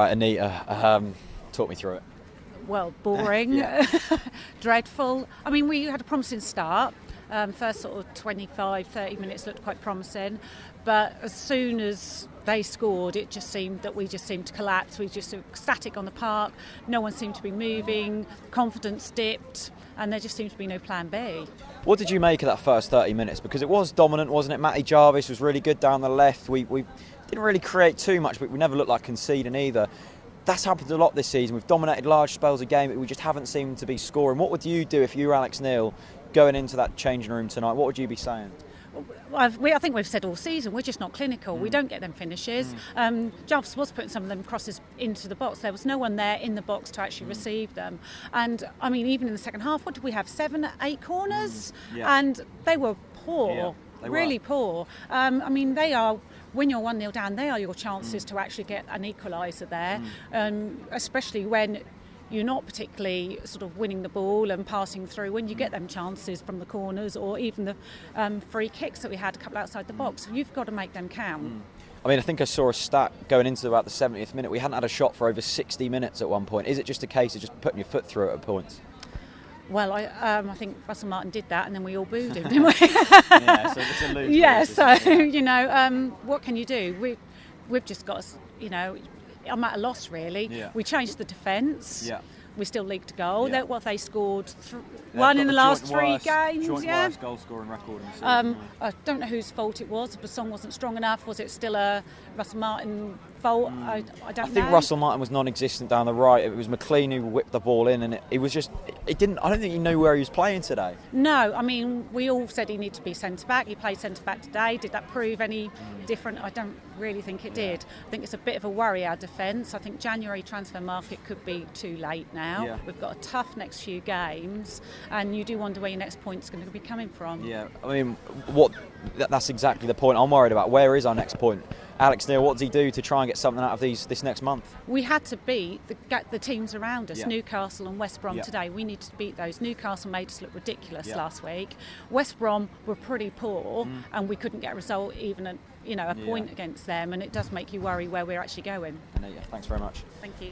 Right, Anita, talk me through it. Well, boring, dreadful. I mean, we had a promising start. First sort of 25, 30 minutes looked quite promising. But as soon as they scored, it just seemed that we just seemed to collapse. We just were static on the park. No one seemed to be moving. Confidence dipped. And there just seemed to be no plan B. What did you make of that first 30 minutes? Because it was dominant, wasn't it? Matty Jarvis was really good down the left. We didn't really create too much, but we never looked like conceding either. That's happened a lot this season. We've dominated large spells of game, but we just haven't seemed to be scoring. What would you do if you were Alex Neil going into that changing room tonight? What would you be saying? I think we've said all season, we're just not clinical. We don't get them finishes. Jarvis was putting some of them crosses into the box. There was no one there in the box to actually receive them. And, I mean, even in the second half, what did we have? 7, 8 corners? And they were poor, really poor. I mean, they are... When you're 1-0 down, they are your chances to actually get an equaliser there, especially when you're not particularly sort of winning the ball and passing through. When you get them chances from the corners or even the free kicks that we had a couple outside the box, you've got to make them count. I mean, I think I saw a stat going into about the 70th minute. We hadn't had a shot for over 60 minutes at one point. Is it just a case of just putting your foot through it at points? Well, I think Russell Martin did that, and then we all booed him, didn't we? So it's a lose. Yeah, so you know, what can you do? We've just got, you know, I'm at a loss really. Yeah. We changed the defence. Yeah. We still leaked a goal. Yeah. They scored one in the last 3 games. Joint worst goal scoring record in the season. I don't know whose fault it was. The song wasn't strong enough. Was it still a Russell Martin fault? I don't know. I think Russell Martin was non-existent down the right. It was McLean who whipped the ball in, and it was just. It didn't. I don't think he knew where he was playing today. No, I mean we all said he needed to be centre back. He played centre back today. Did that prove any different? I don't really think it did. I think it's a bit of a worry, our defence. I think January transfer market could be too late now. Yeah. We've got a tough next few games, and you do wonder where your next point's going to be coming from. Yeah, I mean, that's exactly the point I'm worried about. Where is our next point? Alex Neil, what does he do to try and get something out of this next month? We had to beat the teams around us, Newcastle and West Brom today. We needed to beat those. Newcastle made us look ridiculous last week. West Brom were pretty poor, and we couldn't get a result, even a point against them. And it does make you worry where we're actually going. Thanks very much. Thank you.